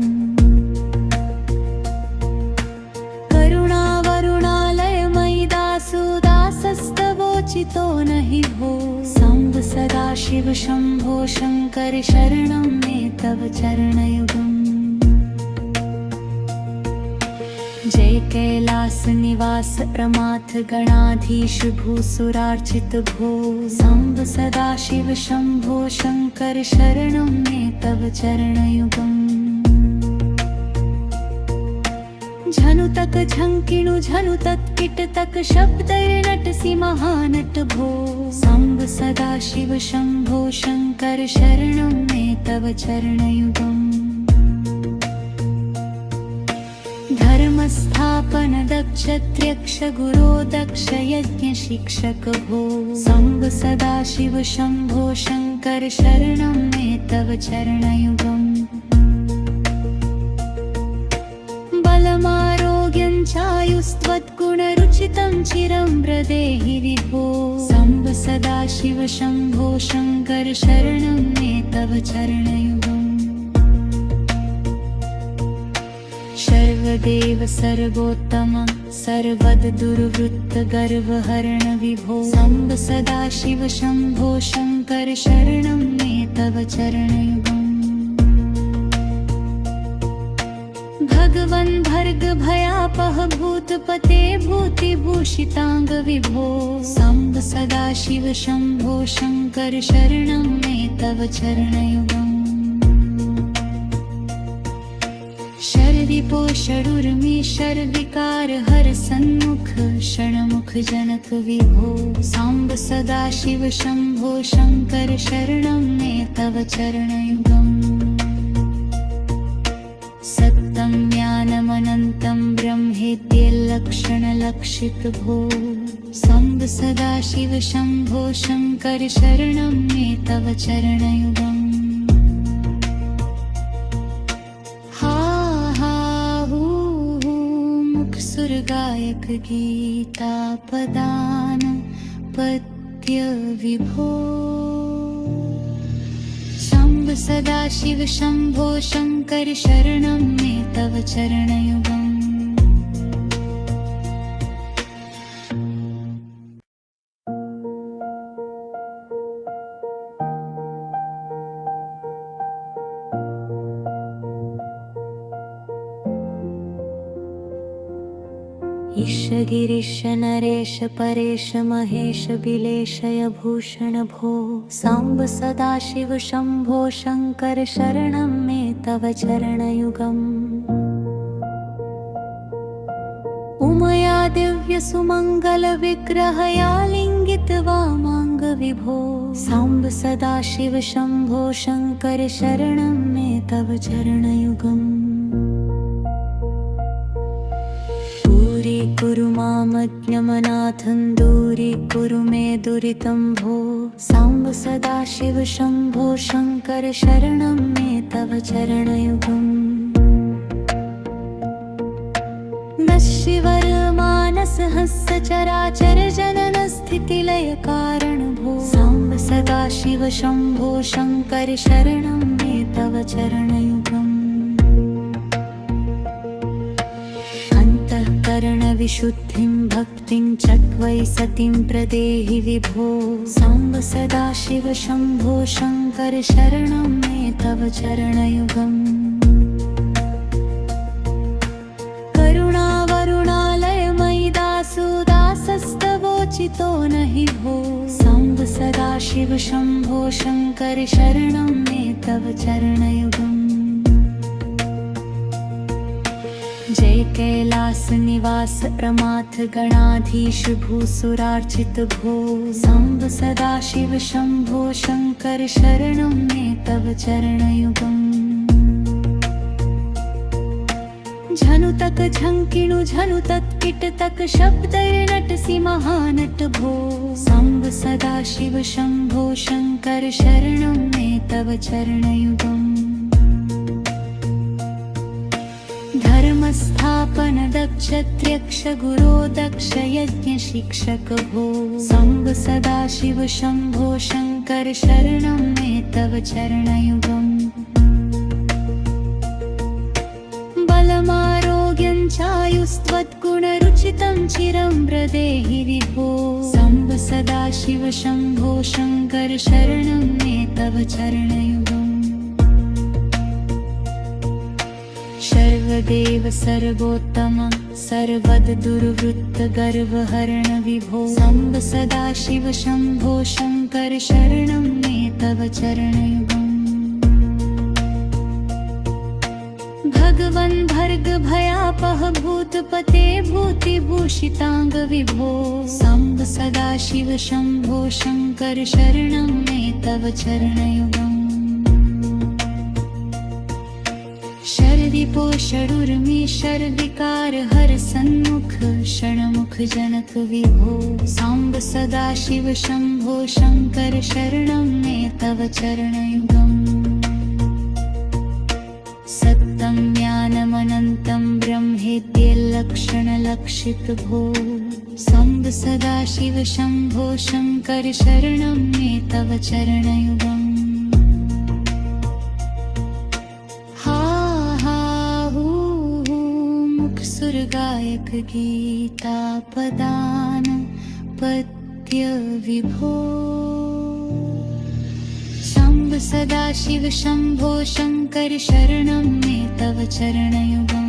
दासस्तवोचितो नहि भो साम्ब सदाशिव शम्भो शङ्कर शरणं मे तव चरणयुगम् जय कैलास निवास प्रमाथ गणाधीश भूसुरार्चित भो साम्ब सदाशिव शम्भो शङ्कर शरणं मे तव चरणयुगम् झनुतक झंकिणु झनुतत् किटतक शब्दैर्नटसि महानट भो साम्ब सदाशिव शम्भो शङ्कर शरणं मे तव चरणयुगम् धर्मस्थापन दक्षत्र्यक्ष गुरो दक्ष यज्ञ शिक्षक भो साम्ब सदाशिव शम्भो शङ्कर शरणं मे तव चरणयुगम् बलमारोग्यं चायुस्त्वद्गुणरुचितं चिरं व्रदेहि विभो साम्ब सदाशिव शम्भो शङ्कर शरणं मे तव चरणयुगम् सर्वदेव सर्वोत्तम सर्वद दुर्वृत्त गर्वहरण विभो साम्ब सदाशिव शम्भो शङ्कर शरणं मे तव चरणयुगम् भगवन् भर्ग भयापह भूतपते भूतिभूषिताङ्ग विभो साम्ब सदाशिव शम्भो शङ्कर शरणं मे तव चरणयुगम् शर्विपो षडुर्मि शर्विकार हर सन्मुख षण्मुख जनक विभो साम्ब सदाशिव शम्भो शङ्कर शरणं मे तव चरणयुगम् सत्तं ज्ञानमनन्तं ब्रह्मेत्यलक्षणलक्षित भो साम्ब सदाशिव शम्भो शङ्कर शरणं मे तव चरणयुगम् गायक गीता पदान पद्य विभो साम्ब सदाशिव शम्भो शङ्कर शरणं मे तव चरणयुगम् ईश गिरीश नरेश परेश महेश बिलेशय भूषण भो साम्ब सदाशिव शम्भो शङ्कर शरणं मे तव चरणयुगम् उमया दिव्य सुमङ्गल विग्रहया लिङ्गित्वा माङ्ग विभो साम्ब सदाशिव शम्भो शङ्कर शरणं मे तव चरणयुगम् दूरीकुरु मामज्ञमनाथं दूरीकुरु मे दुरितं भो साम्ब सदाशिव शम्भो शङ्कर शरणं मे तव चरणयुगम् नश्शिवर मानस हंस चराचर जनन स्थितिलय कारण भो साम्ब सदाशिव शम्भो शङ्कर शरणं मे तव चरणयुगम् अन्तःकरणविशुद्धिं भक्तिं चक्वै सतीं प्रदेहि विभो साम्ब सदाशिव शम्भो शङ्कर शरणं मे तव चरणयुगम् करुणावरुणालयमयि दासोदासस्तवोचितो नहि भो साम्ब सदाशिव शम्भो शङ्कर शरणं मे तव चरणयुगम् जय कैलास निवास प्रमाथ गणाधीश भूसुरार्चित भो साम्ब सदाशिव शम्भो शङ्कर शरणं मे तव चरणयुगम् झनुतक झङ्किणु झनुतत् किटतक शब्दैर्नटसि महानट भो साम्ब सदाशिव शम्भो शङ्कर शरणं मे तव चरणयुगम् धर्मस्थापन दक्षत्र्यक्ष गुरो दक्ष यज्ञ शिक्षक भो साम्ब सदाशिव शम्भो शङ्कर शरणं मे तव चरणयुगम् बलमारोग्यं चायुस्त्वद्गुणरुचितं चिरं प्रदेहि विभो साम्ब सदाशिव शम्भो शङ्कर शरणं मे तव चरणयुगम् सर्वदेव सर्वोत्तम सर्वद दुर्वृत्त गर्वहरण विभो साम्ब सदाशिव शम्भो शङ्कर शरणं मे तव चरणयुगम् भगवन् भर्ग भयापह भूतपते भूतिभूषिताङ्ग विभो साम्ब सदाशिव शम्भो शङ्कर शरणं मे तव चरणयुगम् शरदिपो षडुर्मि शर्विकार हर सन्मुख षण्मुख जनक विभो साम्ब सदाशिव शम्भो शङ्कर शरणं मे तव चरणयुगम् सत्तं ज्ञानमनन्तं ब्रह्मेत्यलक्षणलक्षित भो साम्ब सदाशिव शम्भो शङ्कर शरणं मे तव चरणयुगम् गायक गीता पदान पद्य विभो साम्ब सदाशिव शम्भो शङ्कर शरणं मे तव चरणयुगम्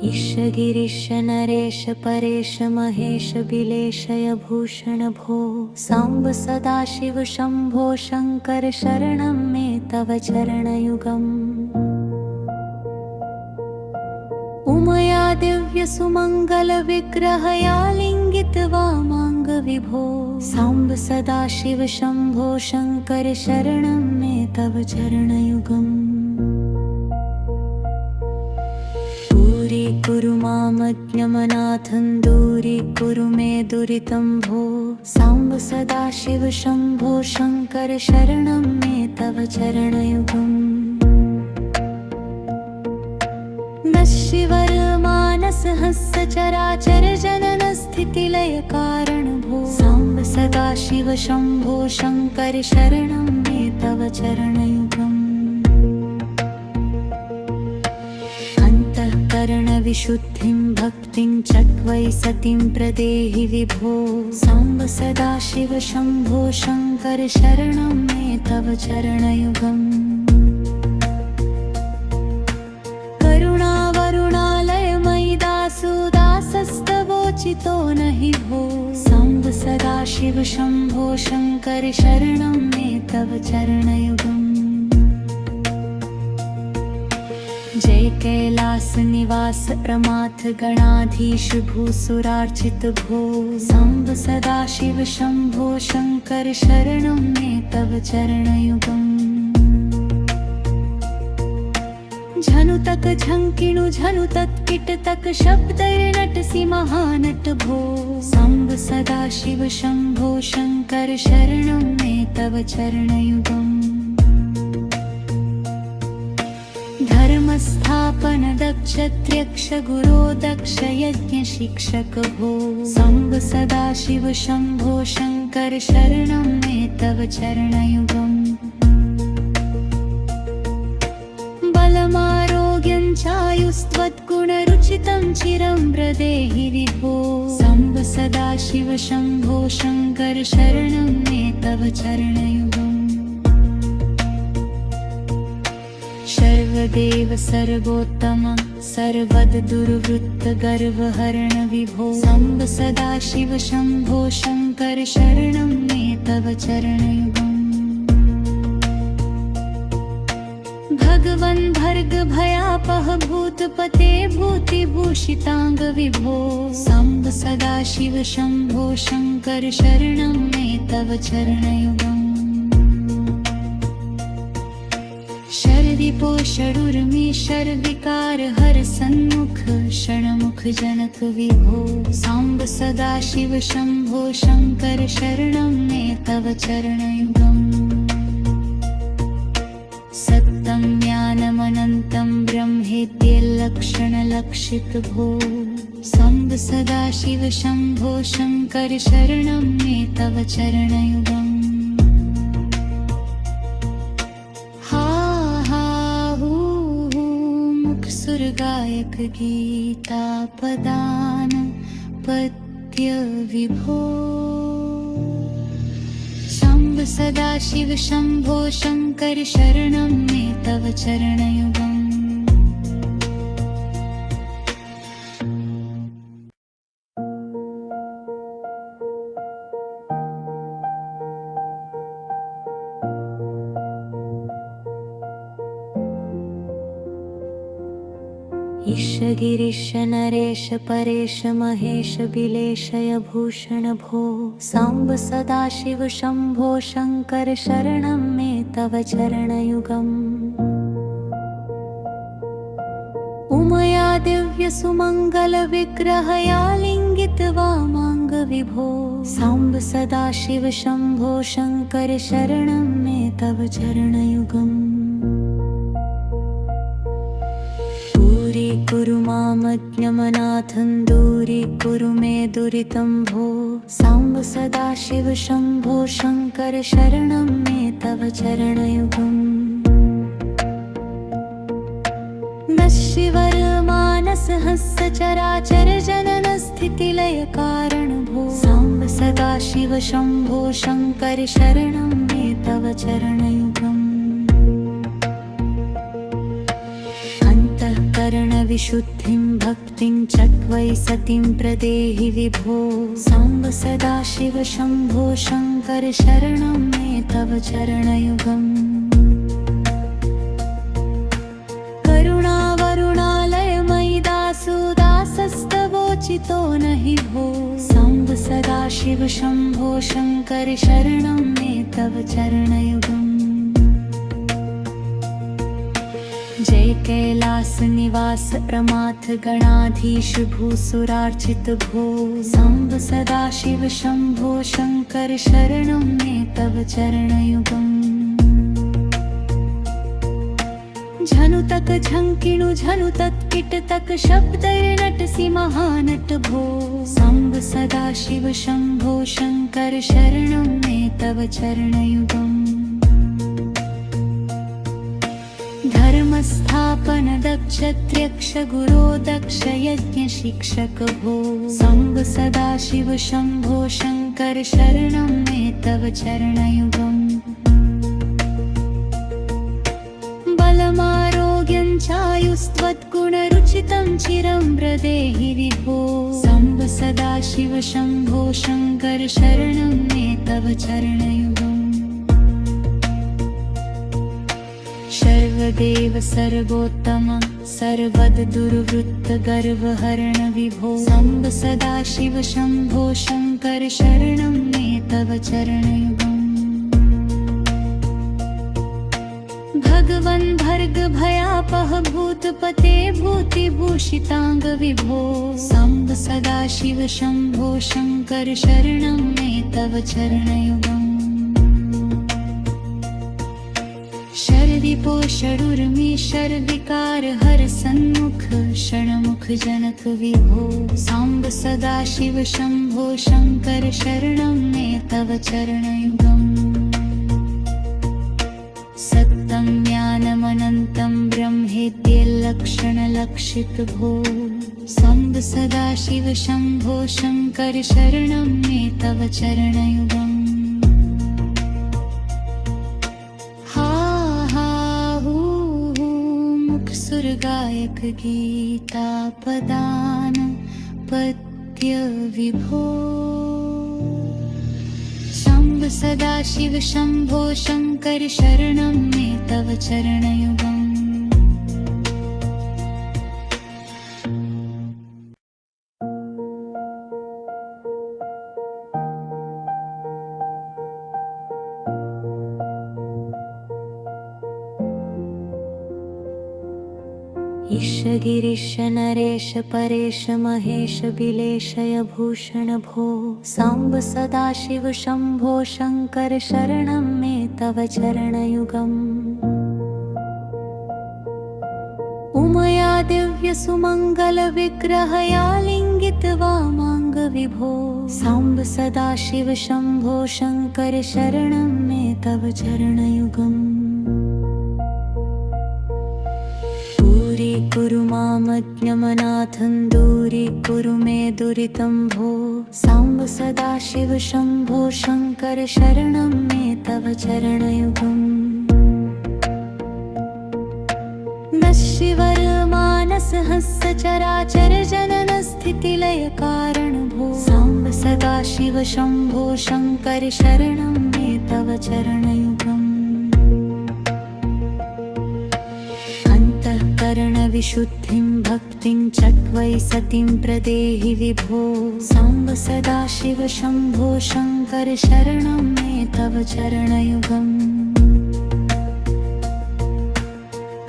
ईश गिरीश नरेश परेश महेश बिलेशय भूषण भो साम्ब सदाशिव शम्भो शङ्कर शरणं मे तव चरणयुगम् उमया दिव्य सुमङ्गल विग्रहया लिङ्गित वामाङ्ग विभो साम्ब सदाशिव शम्भो शङ्कर शरणं मे तव चरणयुगम् कुरु मामज्ञमनाथं दूरीकुरु मे दुरितं भो साम्ब सदाशिव शम्भो शङ्कर शरणं मे तव चरणयुगम् नश्शिवर मानस हंस चराचर जनन स्थितिलय कारण भो साम्ब सदाशिव शम्भो शङ्कर शरणं मे तव चरणयुगम् करणविशुद्धिं भक्तिं चक्वै सतीं प्रदेहि विभो साम्ब सदाशिव शम्भो शङ्कर शरणं मे तव चरणयुगम् करुणावरुणालयमयि दासोदासस्तवोचितो नहि भो साम्ब सदाशिव शम्भो शङ्कर शरणं मे तव चरणयुगम् जय कैलास निवास प्रमाथ गणाधीश भूसुरार्चित भो साम्ब सदाशिव शम्भो शङ्कर शरणं मे तव चरणयुगम् झनुतक झङ्किणु झनुतत् किटतक शब्दैर्नटसि महानट भो साम्ब सदाशिव शम्भो शङ्कर शरणं मे तव चरणयुगम् धर्मस्था स्थापन दक्षत्र्यक्ष गुरो दक्ष यज्ञ शिक्षक भो सांब सदाशिव शंभो शंकर शरणं मे तव चरणयुगम् बलमारोग्यं चायुस्त्वद्गुणरुचितं चिरं व्रदेहि विभो सांब सदाशिव शंभो शंकर शरणं मे तव चरणयुगम् सर्वदेव सर्वोत्तम सर्वद दुर्वृत्त गर्वहरण विभो सांब सदाशिव शंभो शंकर शरणं मे तव चरणयुगम् भगवन् भर्ग भयापह भूतपते भूतिभूषितांग विभो सांब सदाशिव शंभो शंकर शरणं मे तव चरणयुगम् शरदिपो षडुर्मी शर्विकार हर सन्मुख षण्मुख जनक विभो सांब सदाशिव शंभो शंकर शरणं मे तव चरणयुगम् सत्तं ज्ञानमनन्तं ब्रह्मेत्यलक्षणलक्षित भो सांब सदाशिव शंभो शंकर शरणं मे तव चरणयुगम् गायक गीता पदान पद्य विभो सांब सदाशिव शंभो शंकर शरणं मे तव चरणयुगम् ईश गिरीश नरेश परेश महेश बिलेशय भूषण भो सांब सदाशिव शंभो शंकर शरणं मे तव चरणयुगम् उमया दिव्य सुमंगल विग्रहया लिंगित वामांग विभो सांब सदाशिव शंभो शंकर शरणं मे तव चरणयुगम् कुरु मामज्ञमनाथं दूरीकुरु मे दुरितं भो सांब सदाशिव शंभो शंकर शरणं मे तव चरणयुगम् नश्शिवर मानस हस्य चराचर जनन स्थितिलय कारण भो सांब सदाशिव शंभो शंकर शरणं मे तव चरणयुगम् विशुद्धिं भक्तिं चत्वै सतिं प्रदेहि विभो सांब सदाशिव शंभो शंकर शरणं मे तव चरणयुगम् करुणावरुणालय मयि दासो दासस्तवोचितो नहि भो सांब सदाशिव शंभो शंकर शरणं मे तव चरणयुगम् जय कैलास निवास प्रमाथ गणाधीश भूसुरार्चित भो सांब सदाशिव शंभो शंकर शरणं मे तव चरणयुगम् झनुतक झंकिणु झनुतक किटतक शब्दैर्नटसि महानट भो सांब सदाशिव शंभो शंकर शरणं मे तव चरणयुगम् धर्मस्थापन दक्षत्र्यक्ष गुरो दक्ष यज्ञ शिक्षक भो सांब सदाशिव शंभो शंकर शरणं मे तव चरणयुगम् बलमारोग्यं चायुस्त्वद्गुणरुचितं चिरं व्रदेहि विभो सांब सदाशिव शंभो शंकर शरणं मे तव चरणयुगम् सर्वदेव सर्वोत्तम सर्वद दुर्वृत्त गर्वहरण विभो सांब सदाशिव शंभो शंकर शरणं मे तव चरणयुगम् भगवन् भर्ग भयापह भूतपते भूतिभूषितांग विभो सांब सदाशिव शंभो शंकर शरणं मे तव चरणयुगम् शर्विपो षडुर्मी शर्विकार हर सन्मुख षण्मुख जनक विभो साम्ब सदाशिव शम्भो शङ्कर शरणं मे तव चरणयुगम् सत्तं ज्ञानमनन्तं ब्रह्मेत्यल्लक्षणलक्षितभो साम्ब सदाशिव शम्भो शङ्कर शरणं मे तव चरणयुगम् गायक गीता पदान पद्य विभो शम्भ सदाशिव शम्भो शङ्कर शरणं मे तव चरणयुगम् ईश गिरीश नरेश परेश महेश बिलेशय भूषण भो साम्ब सदाशिव शम्भो शङ्कर शरणं मे तव चरणयुगम् उमया दिव्य सुमङ्गल विग्रहया लिङ्गित वामाङ्ग विभो साम्ब सदाशिव शम्भो शङ्कर शरणं मे तव चरणयुगम् कुरु मामज्ञमनाथं दूरीकुरु मे दुरितं भो साम्ब सदाशिव शम्भो शङ्कर शरणं मे तव चरणयुगम् नश्शिवर मानस हंस चराचर जनन स्थितिलय कारण भो साम्ब सदाशिव शम्भो शङ्कर शरणं मे तव चरणयुगम् विशुद्धिं भक्तिं चट्वै सतिं प्रदेहि विभो साम्ब सदाशिव शम्भो शङ्कर शरणं मे तव चरणयुगम्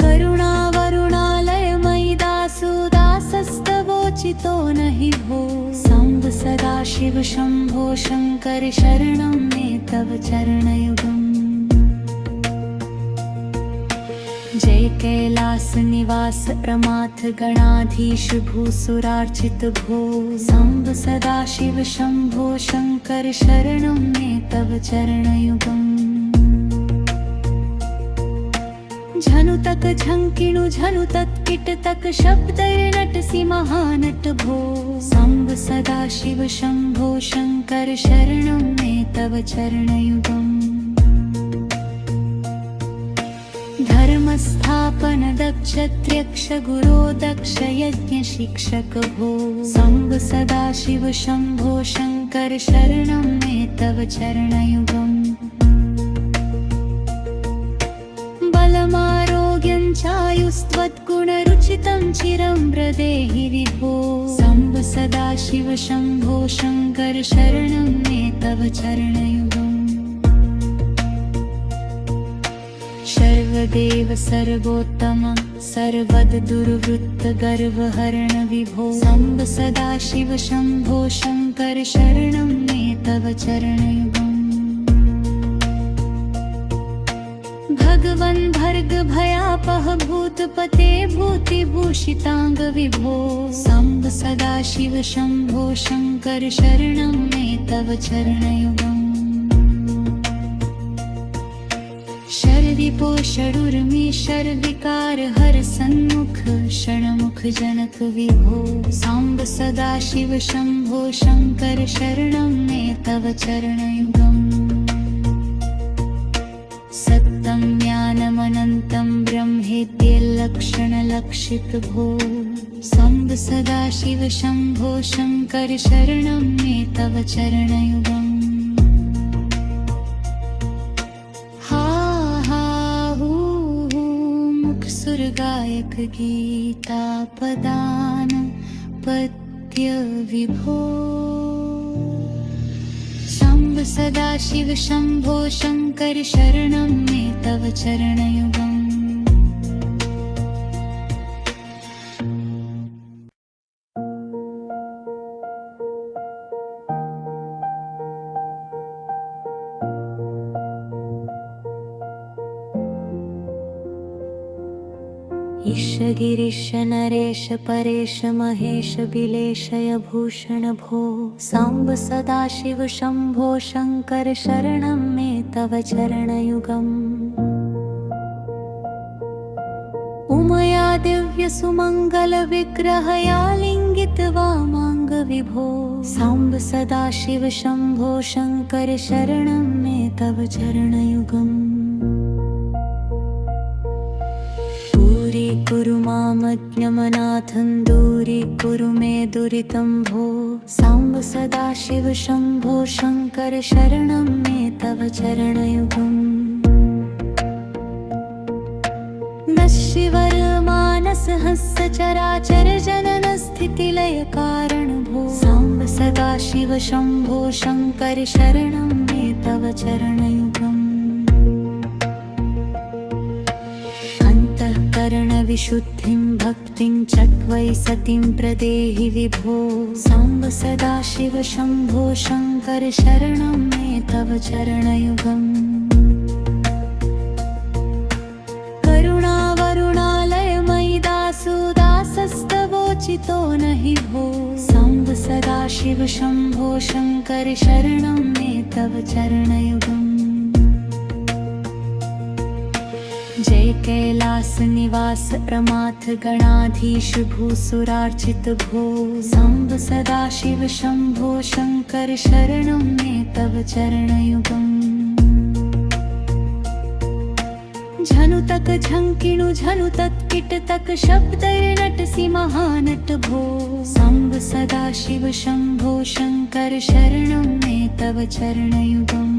करुणावरुणालयमयि दासो दासस्तवोचितो नहि भो साम्ब सदाशिव शम्भो शङ्कर शरणं मे तव चरणयुगम् जय कैलास निवास प्रमाथ गणाधीश भूसुरार्चित भो साम्ब सदाशिव शम्भो शङ्कर शरणं मे तव चरणयुगम् झनुतक झङ्किणु झनुतक किटतक शब्दैर्नटसि महानट भो साम्ब सदाशिव शम्भो शङ्कर शरणं मे तव चरणयुगम् धर्मस्थापन दक्षत्र्यक्ष गुरो दक्ष यज्ञ शिक्षक भो साम्ब सदाशिव शम्भो शङ्कर शरणं मे तव चरणयुगम् बलमारोग्यं चायुस्त्वद्गुणरुचितं चिरं प्रदेहि विभो साम्ब सदाशिव शम्भो शङ्कर शरणं मे तव चरणयुगम् सर्वदेव सर्वोत्तम सर्वद दुर्वृत्त गर्वहरण विभो साम्ब सदाशिव शम्भो शङ्कर शरणं मे तव चरणयुगम् भगवन् भर्ग भयापह भूतपते भूतिभूषिताङ्ग विभो साम्ब सदाशिव शम्भो शङ्कर शरणं मे तव चरणयुगम् शर्विपो षडुर्मी शर्विकार हर सन्मुख षण्मुख जनक विभो साम्ब सदाशिव शम्भो शङ्कर शरणं मे तव चरणयुगम् सत्तं ज्ञानमनन्तं ब्रह्मेत्यल्लक्षणलक्षितभो साम्ब सदाशिव शम्भो शङ्कर शरणं मे तव चरणयुगम् गायक गीता पदान पद्य विभो शम्भ सदाशिव शम्भो शङ्कर शरणं मे तव चरणयुगम् ईश गिरीश नरेश परेश महेश बिलेशय भूषण भो साम्ब सदाशिव शम्भो शङ्कर शरणं मे तव चरणयुगम् उमया दिव्य सुमङ्गल विग्रहया लिङ्गित्वा माङ्ग विभो साम्ब सदाशिव शम्भो शङ्कर शरणं मे तव चरणयुगम् दूरीकुरु मामज्ञमनाथं दूरीकुरु मे दुरितं भो साम्ब सदाशिव शम्भो शङ्कर शरणं मे तव चरणयुगम् नश्शिवर मानस हंस चराचर जनन स्थितिलय कारण भो साम्ब सदाशिव शम्भो शङ्कर शरणं मे तव चरणयुगम् अन्तःकरण विशुद्धिं भक्तिं चक्वै सतिं प्रदेहि विभो साम्ब सदाशिव शम्भो शङ्कर शरणं मे तव चरणयुगम् दासस्तवोचितो नहि भो साम्ब सदाशिव शम्भो शङ्कर शरणं मे तव चरणयुगम् जय कैलास निवास प्रमाथ गणाधीश भूसुरार्चित भो साम्ब सदाशिव शम्भो शङ्कर शरणं मे तव चरणयुगम् झनुतक झंकिणु झनुतत् किटतक शब्दैर्नटसि महानट भो साम्ब सदाशिव शम्भो शङ्कर शरणं मे तव चरणयुगम्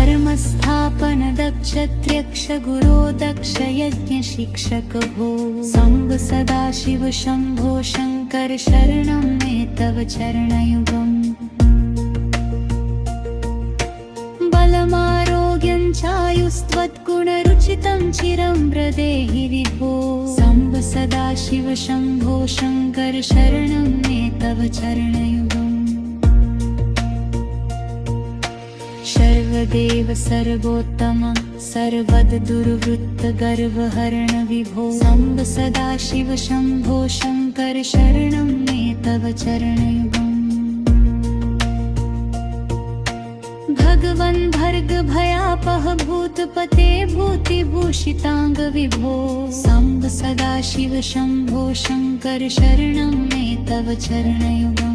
धर्मस्थापन दक्षत्र्यक्ष गुरो दक्ष यज्ञ शिक्षक भो साम्ब सदाशिव शम्भो शङ्कर शरणं मे तव चरणयुगम् बलमारोग्यं चायुस्त्वद्गुणरुचितं चिरं व्रदेहि विभो साम्ब सदाशिव शम्भो शङ्कर शरणं मे तव चरणयुगम् सर्वदेव सर्वोत्तम सर्वद दुर्वृत्त गर्वहरण विभो साम्ब सदाशिव शम्भो शङ्कर शरणं मे तव चरणयुगम् भगवन् भर्ग भयापह भूतपते भूतिभूषिताङ्ग विभो साम्ब सदाशिव शम्भो शङ्कर शरणं मे तव चरणयुगम्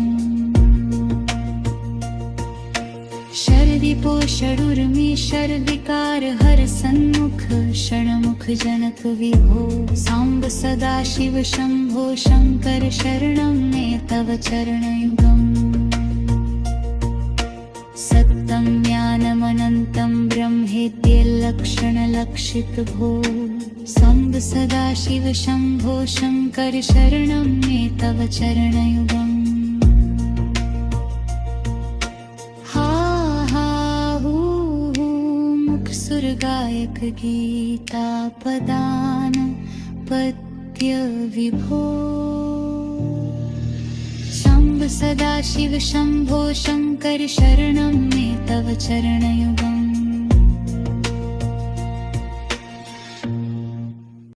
शर्विपो षडुर्मि शर्विकार हर सन्मुख षण्मुख जनक विभो साम्ब सदाशिव शम्भो शङ्कर शरणं मे तव चरणयुगम् सत्तं ज्ञानमनन्तं ब्रह्मेत्यलक्षणलक्षित भो साम्ब सदाशिव शम्भो शङ्कर शरणं मे तव चरणयुगम् गायक गीता पदान पद्य विभो साम्ब सदाशिव शम्भो शङ्कर शरणं मे तव चरणयुगम्